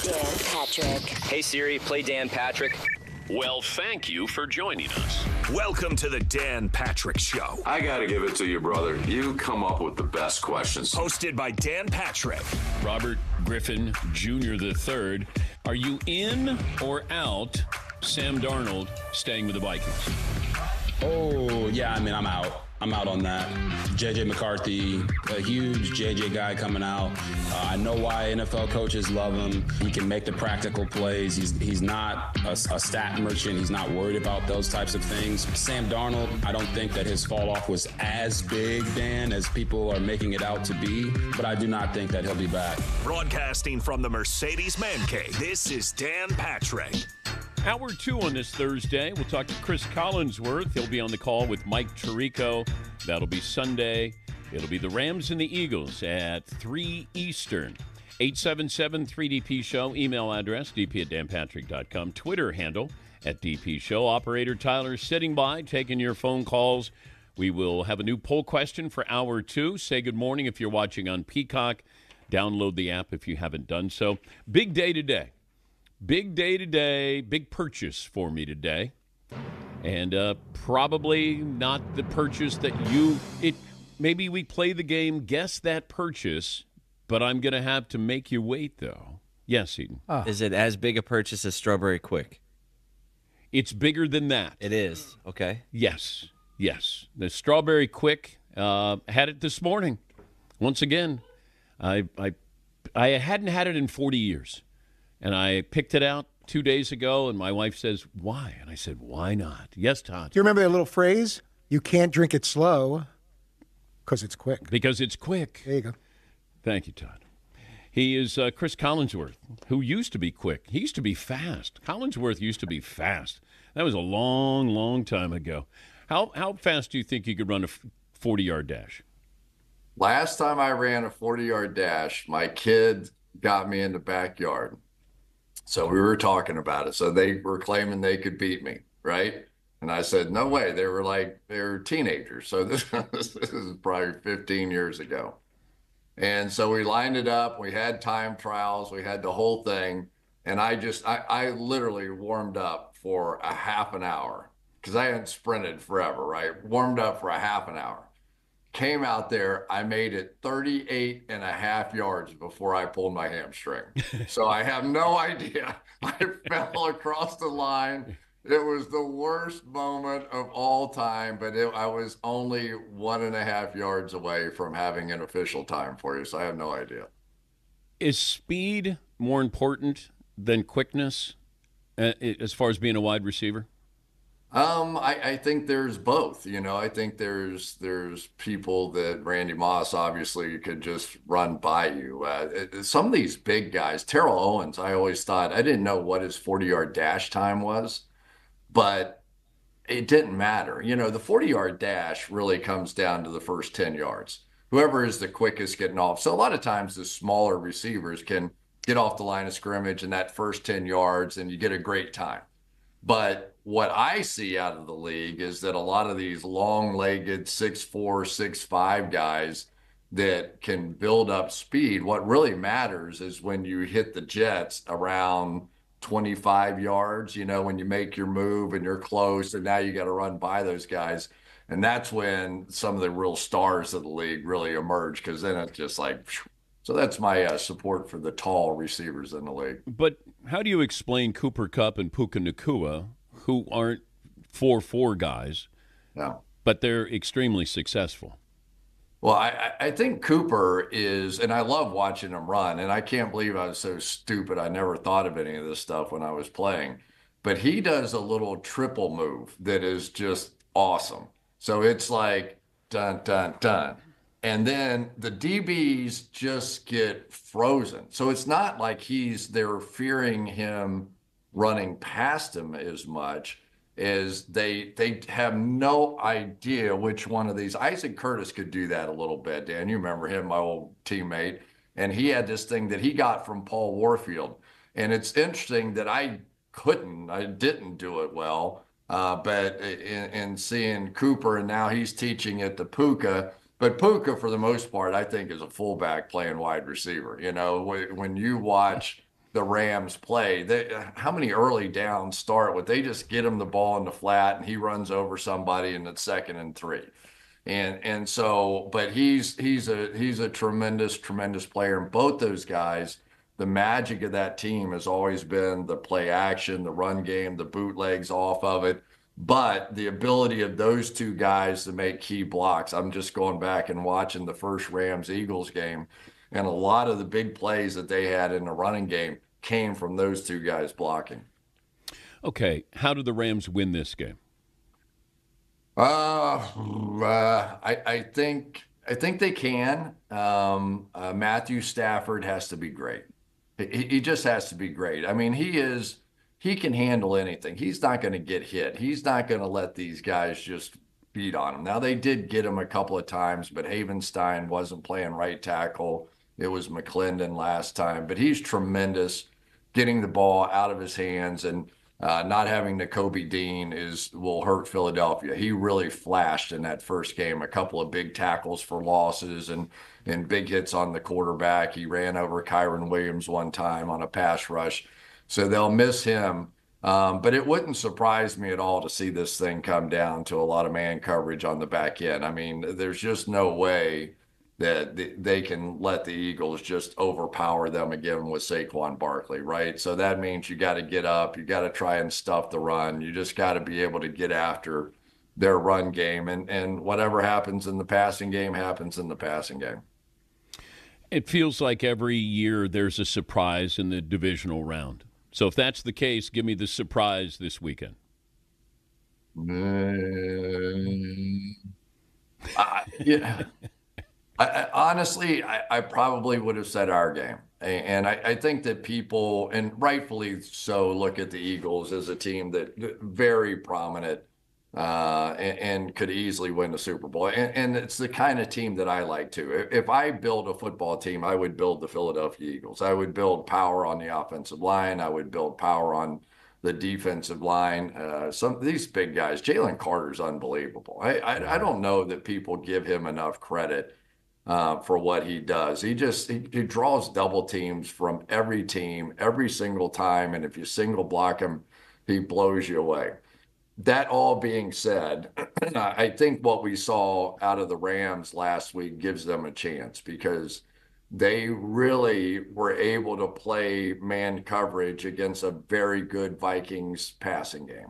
Dan Patrick. Hey Siri, play Dan Patrick. Well, thank you for joining us. Welcome to the Dan Patrick Show. I got to give it to you, brother. You come up with the best questions. Hosted by Dan Patrick. Robert Griffin Jr. III. Are you in or out Sam Darnold staying with the Vikings? Oh, yeah, I mean, I'm out. I'm out on that. J.J. McCarthy, a huge J.J. guy coming out. I know why NFL coaches love him. He can make the practical plays. He's not a stat merchant. He's not worried about those types of things. Sam Darnold, I don't think that his fall off was as big, Dan, as people are making it out to be. But I do not think that he'll be back. Broadcasting from the Mercedes Man Cave, this is Dan Patrick. Hour 2 on this Thursday. We'll talk to Chris Collinsworth. He'll be on the call with Mike Tirico. That'll be Sunday. It'll be the Rams and the Eagles at 3 Eastern. 877-3DP-SHOW. Email address, dp@danpatrick.com. Twitter handle @DP-SHOW. Operator Tyler sitting by, taking your phone calls. We will have a new poll question for Hour 2. Say good morning if you're watching on Peacock. Download the app if you haven't done so. Big day today. Big day today, big purchase for me today, and probably not the purchase that maybe we play the game, guess that purchase, but I'm going to have to make you wait, though. Yes, Eden. Is it as big a purchase as Strawberry Quick? It's bigger than that. It is. Okay. Yes. The Strawberry Quick had it this morning. Once again, I hadn't had it in 40 years. And I picked it out 2 days ago, and my wife says, why? And I said, why not? Yes, Todd. Do you remember that little phrase? You can't drink it slow because it's quick. Because it's quick. There you go. Thank you, Todd. He is Chris Collinsworth, who used to be quick. He used to be fast. Collinsworth used to be fast. That was a long, long time ago. How fast do you think you could run a 40-yard dash? Last time I ran a 40-yard dash, my kid got me in the backyard. So we were talking about it. So they were claiming they could beat me, right? And I said, no way. They were teenagers. So this is probably 15 years ago. And so we lined it up. We had time trials. We had the whole thing. And I literally warmed up for a half an hour because I hadn't sprinted forever, right? Warmed up for a half an hour. Came out there, I made it 38 and a half yards before I pulled my hamstring. So I have no idea. I fell across the line. It was the worst moment of all time, but I was only 1.5 yards away from having an official time for you, so I have no idea. Is speed more important than quickness as far as being a wide receiver? I think there's both. I think there's people that Randy Moss obviously could just run by you. Some of these big guys, Terrell Owens, I always thought, I didn't know what his 40-yard dash time was, but it didn't matter. The 40-yard dash really comes down to the first 10 yards. Whoever is the quickest getting off. So a lot of times the smaller receivers can get off the line of scrimmage in that first 10 yards and you get a great time. But what I see out of the league is that a lot of these long-legged 6'4", 6'5" guys that can build up speed, what really matters is when you hit the jets around 25 yards, when you make your move and you're close and now you got to run by those guys. And that's when some of the real stars of the league really emerge, because then it's just like, so that's my support for the tall receivers in the league. But how do you explain Cooper Kupp and Puka Nacua, who aren't 4'4" guys, but they're extremely successful? Well, I think Cooper is, and I love watching him run, and I can't believe I was so stupid. I never thought of any of this stuff when I was playing. But he does a little triple move that is just awesome. So it's like, dun, dun, dun. And then the DBs just get frozen. So it's not like they're fearing him running past him as much as they have no idea which one of these. Isaac Curtis could do that a little bit, Dan. You remember him, my old teammate. And he had this thing that he got from Paul Warfield. And it's interesting that I didn't do it well. But in seeing Cooper, and now he's teaching it to Puka. But Puka, for the most part, I think is a fullback playing wide receiver. When you watch the Rams play. How many early downs start with they just get him the ball in the flat and he runs over somebody and it's 2nd and 3. And so, but he's a tremendous player. And both those guys, the magic of that team has always been the play action, the run game, the bootlegs off of it. But the ability of those two guys to make key blocks. I'm just going back and watching the first Rams-Eagles game, and a lot of the big plays that they had in the running game came from those two guys blocking. Okay, how do the Rams win this game? I think they can. Matthew Stafford has to be great. He just has to be great. I mean, he can handle anything. He's not going to get hit. He's not going to let these guys just beat on him. Now, they did get him a couple of times, but Havenstein wasn't playing right tackle. It was McClendon last time. But he's tremendous getting the ball out of his hands, and not having Nakobe Dean will hurt Philadelphia. He really flashed in that first game, a couple of big tackles for losses and big hits on the quarterback. He ran over Kyron Williams one time on a pass rush. So they'll miss him. But it wouldn't surprise me at all to see this thing come down to a lot of man coverage on the back end. I mean, there's just no way that they can let the Eagles just overpower them again with Saquon Barkley, right? So that means you got to get up, you got to try and stuff the run. You just got to be able to get after their run game. And whatever happens in the passing game happens in the passing game. It feels like every year there's a surprise in the divisional round. So if that's the case, give me the surprise this weekend. Yeah. Honestly, I probably would have said our game. And I think that people, and rightfully so, look at the Eagles as a team that very prominent and could easily win the Super Bowl. And it's the kind of team that I like too. If I build a football team, I would build the Philadelphia Eagles. I would build power on the offensive line. I would build power on the defensive line. Some of these big guys, Jalen Carter's unbelievable. I don't know that people give him enough credit for what he does. He draws double teams from every team every single time. And if you single block him, he blows you away. That all being said, I think what we saw out of the Rams last week gives them a chance because they really were able to play man coverage against a very good Vikings passing game,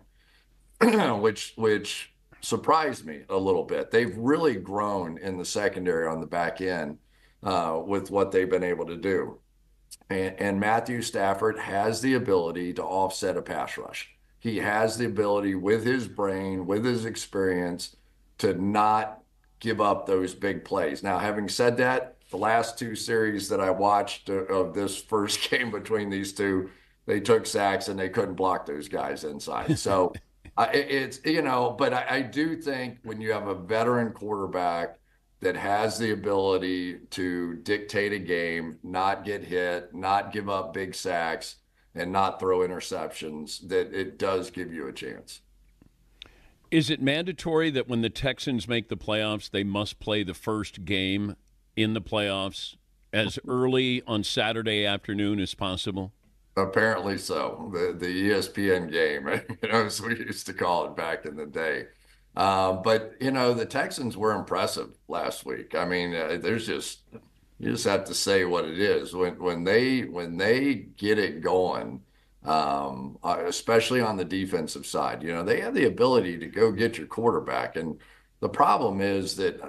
which surprised me a little bit. They've really grown in the secondary on the back end with what they've been able to do. And Matthew Stafford has the ability to offset a pass rush. He has the ability with his brain, with his experience, to not give up those big plays. Now, having said that, the last two series that I watched of this first game between these two, they took sacks and they couldn't block those guys inside. So it's, but I do think when you have a veteran quarterback that has the ability to dictate a game, not get hit, not give up big sacks, and not throw interceptions, that it does give you a chance. Is it mandatory that when the Texans make the playoffs, they must play the first game in the playoffs as early on Saturday afternoon as possible? Apparently so. The ESPN game, as we used to call it back in the day. But, the Texans were impressive last week. I mean, you just have to say what it is. When they get it going, especially on the defensive side, they have the ability to go get your quarterback. And the problem is that,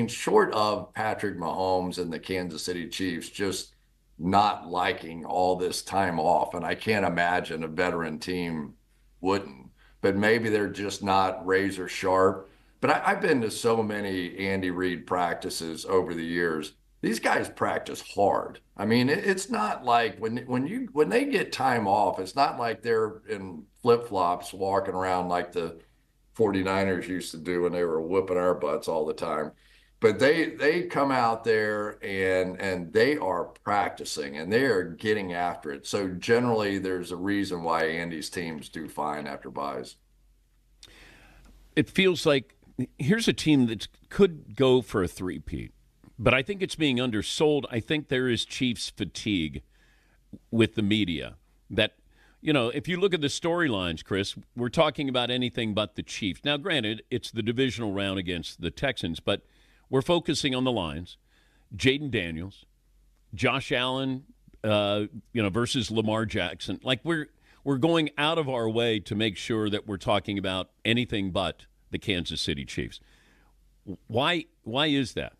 short of Patrick Mahomes and the Kansas City Chiefs just not liking all this time off, and I can't imagine a veteran team wouldn't, but maybe they're just not razor sharp. But I've been to so many Andy Reid practices over the years. These guys practice hard. I mean, it's not like when they get time off, it's not like they're in flip-flops walking around like the 49ers used to do when they were whipping our butts all the time. But they come out there and they are practicing and they are getting after it. So generally there's a reason why Andy's teams do fine after buys. It feels like here's a team that could go for a three-peat. But I think it's being undersold. I think there is Chiefs fatigue. with the media that, if you look at the storylines, Chris, we're talking about anything but the Chiefs. Now, granted, it's the divisional round against the Texans, but we're focusing on the Lions, Jaden Daniels, Josh Allen, versus Lamar Jackson. Like we're going out of our way to make sure that we're talking about anything but the Kansas City Chiefs. Why is that?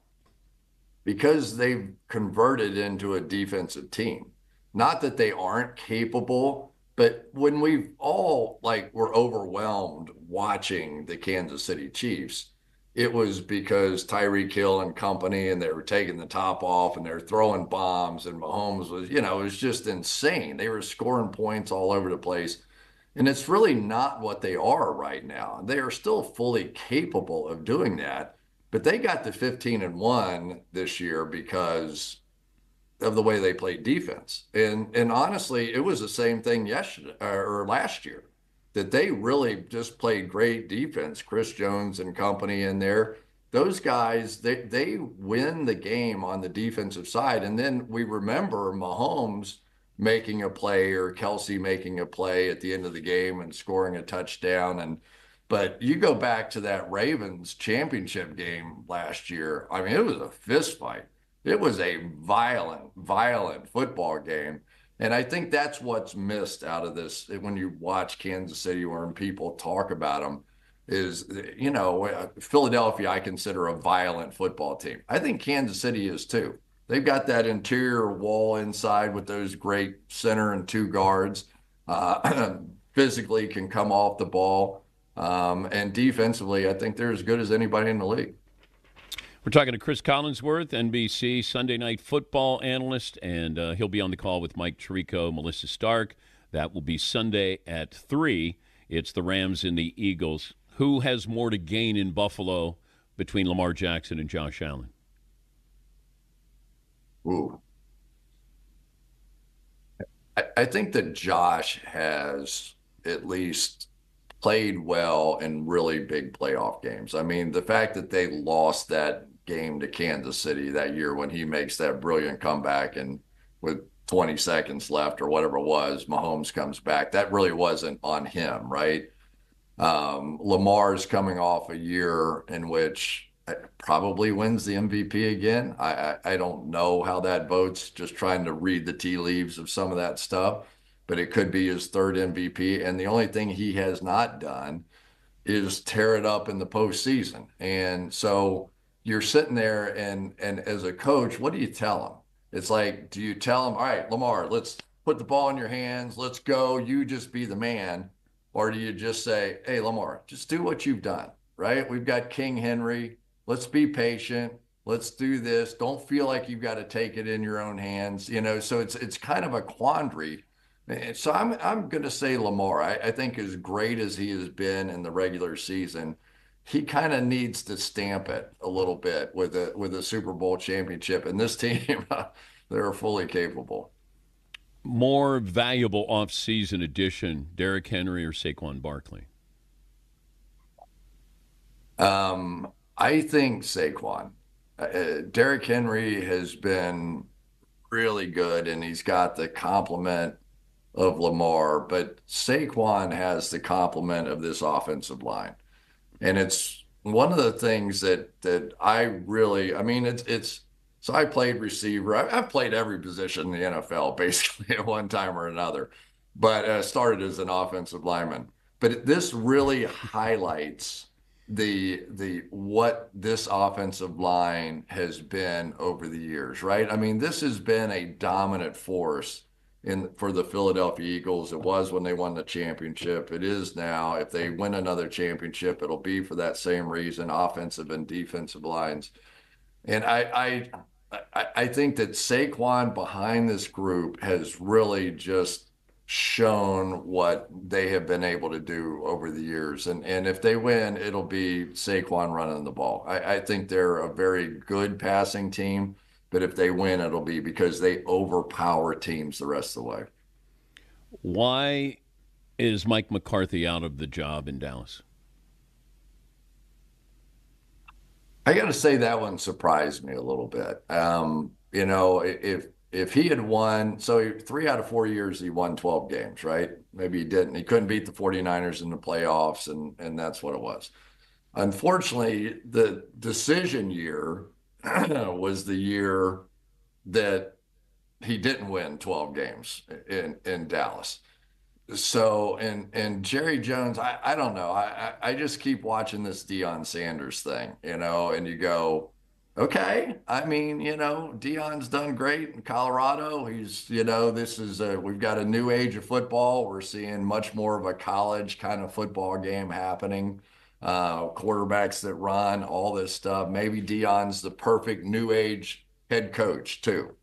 Because they've converted into a defensive team. Not that they aren't capable, but when we've all were overwhelmed watching the Kansas City Chiefs, it was because Tyreek Hill and company, and they were taking the top off and they're throwing bombs, and Mahomes was, it was just insane. They were scoring points all over the place. And it's really not what they are right now. They are still fully capable of doing that, but they got to 15-1 this year because of the way they played defense. And honestly, it was the same thing yesterday or last year, that they really just played great defense. Chris Jones and company in there, those guys, they win the game on the defensive side. And then we remember Mahomes making a play or Kelsey making a play at the end of the game and scoring a touchdown. But you go back to that Ravens championship game last year, I mean, it was a fist fight. It was a violent football game. And I think that's what's missed out of this when you watch Kansas City or when people talk about them is, Philadelphia, I consider a violent football team. I think Kansas City is too. They've got that interior wall inside with those great center and two guards, physically can come off the ball. And defensively, I think they're as good as anybody in the league. We're talking to Chris Collinsworth, NBC Sunday Night Football analyst, and he'll be on the call with Mike Tirico, Melissa Stark. That will be Sunday at 3. It's the Rams and the Eagles. Who has more to gain in Buffalo between Lamar Jackson and Josh Allen? Ooh. I think that Josh has at least played well in really big playoff games. I mean, the fact that they lost that game to Kansas City that year when he makes that brilliant comeback and with 20 seconds left or whatever it was, Mahomes comes back. That really wasn't on him, right? Lamar's coming off a year in which probably wins the MVP again. I don't know how that votes, just trying to read the tea leaves of some of that stuff, but it could be his third MVP. And the only thing he has not done is tear it up in the postseason. And so you're sitting there and as a coach, what do you tell him? It's like, do you tell him, all right, Lamar, let's put the ball in your hands. Let's go. You just be the man. Or do you just say, hey, Lamar, just do what you've done, right? We've got King Henry. Let's be patient. Let's do this. Don't feel like you've got to take it in your own hands. So it's kind of a quandary. So I'm going to say Lamar. I think as great as he has been in the regular season, he kind of needs to stamp it a little bit with a Super Bowl championship. And this team, they're fully capable. More valuable offseason addition, Derrick Henry or Saquon Barkley? I think Saquon. Derrick Henry has been really good, and he's got the complement of Lamar, but Saquon has the complement of this offensive line. And it's one of the things that I really, so I played receiver. I've played every position in the NFL basically at one time or another, but started as an offensive lineman. But this really highlights the what this offensive line has been over the years, right? I mean, this has been a dominant force for the Philadelphia Eagles. It was when they won the championship. It is now. If they win another championship, it'll be for that same reason, offensive and defensive lines. And I think that Saquon behind this group has really just shown what they have been able to do over the years. And if they win, it'll be Saquon running the ball. I think they're a very good passing team. But if they win, it'll be because they overpower teams the rest of the way. Why is Mike McCarthy out of the job in Dallas? I got to say that one surprised me a little bit. if he had won, so 3 out of 4 years he won 12 games, right? Maybe he didn't. He couldn't beat the 49ers in the playoffs, and that's what it was. Unfortunately, the decision year was the year that he didn't win 12 games in Dallas. So, and Jerry Jones, I don't know. I just keep watching this Deion Sanders thing, and you go, okay. I mean, Deion's done great in Colorado. He's, we've got a new age of football. We're seeing much more of a college kind of football game happening. Quarterbacks that run, all this stuff. Maybe Deion's the perfect new age head coach too.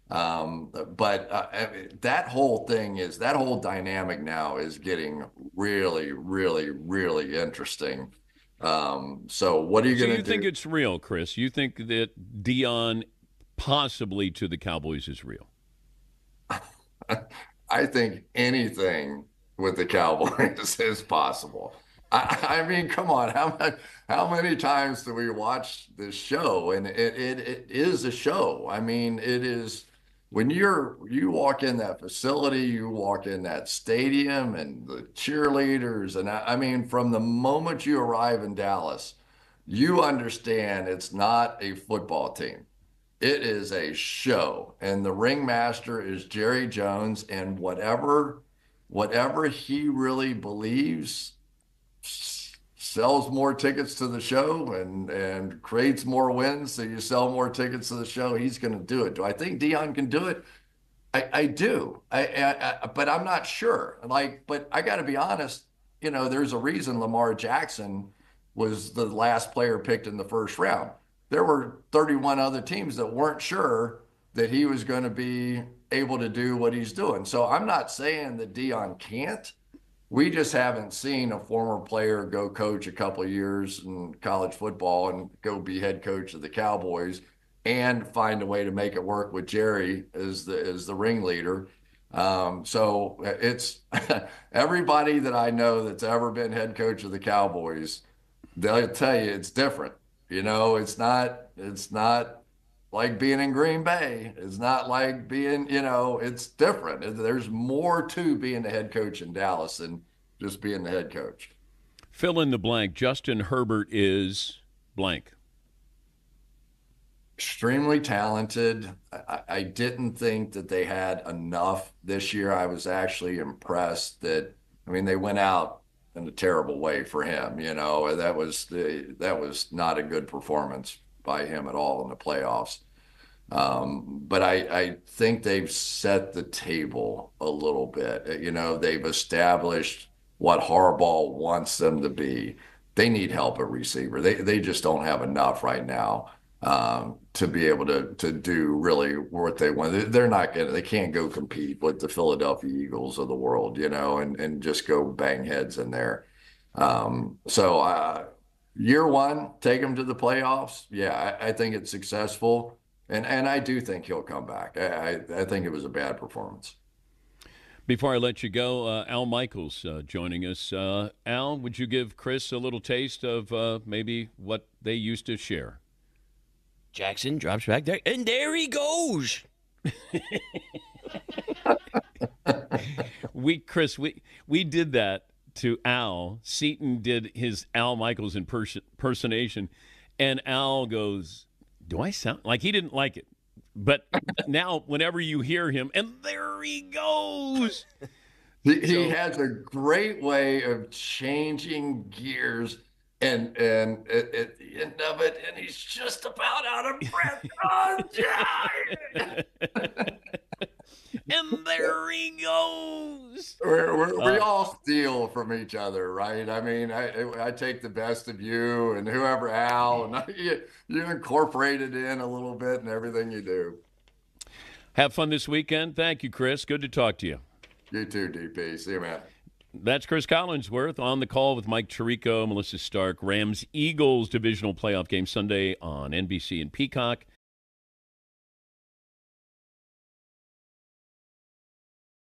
But that whole dynamic now is getting really, really, really interesting. So what are you going to do? You think it's real, Chris? You think that Deion possibly to the Cowboys is real? I think anything with the Cowboys is possible. I mean, come on, how many times do we watch this show? And it is a show. I mean, it is. When you walk in that facility, you walk in that stadium and the cheerleaders, and I mean, from the moment you arrive in Dallas, you understand it's not a football team. It is a show, and the ringmaster is Jerry Jones, and whatever he really believes sells more tickets to the show and creates more wins, so you sell more tickets to the show. He's going to do it. Do I think Deion can do it? I do. But I'm not sure. But I got to be honest. There's a reason Lamar Jackson was the last player picked in the first round. There were 31 other teams that weren't sure that he was going to be able to do what he's doing. So I'm not saying that Deion can't. We just haven't seen a former player go coach a couple of years in college football and go be head coach of the Cowboys and find a way to make it work with Jerry as the ringleader. So it's everybody that I know that's ever been head coach of the Cowboys, they'll tell you it's different. It's not like being in Green Bay. It's not like being, it's different. There's more to being the head coach in Dallas than just being the head coach. Fill in the blank. Justin Herbert is blank. Extremely talented. I didn't think that they had enough this year. I was actually impressed that, they went out in a terrible way for him. That was not a good performance by him at all in the playoffs. But I think they've set the table a little bit. They've established what Harbaugh wants them to be. They need help at receiver. They just don't have enough right now to be able to do really what they want. They can't go compete with the Philadelphia Eagles of the world, and just go bang heads in there. So year one, take them to the playoffs. Yeah, I think it's successful. And I do think he'll come back. I think it was a bad performance. Before I let you go, Al Michaels joining us. Al, would you give Chris a little taste of maybe what they used to share? Jackson drops back there, and there he goes. We did that to Al. Seton did his Al Michaels impersonation, and Al goes, do I sound like he didn't like it? But now, whenever you hear him, and there he goes. He has a great way of changing gears, and at the end of it, and he's just about out of breath. Oh, and there he goes. We all steal from each other, right? I take the best of you and whoever, Al, and you incorporate it in a little bit in everything you do. Have fun this weekend. Thank you, Chris. Good to talk to you. You too, DP. See you, man. That's Chris Collinsworth on the call with Mike Tirico, Melissa Stark. Rams-Eagles divisional playoff game Sunday on NBC and Peacock.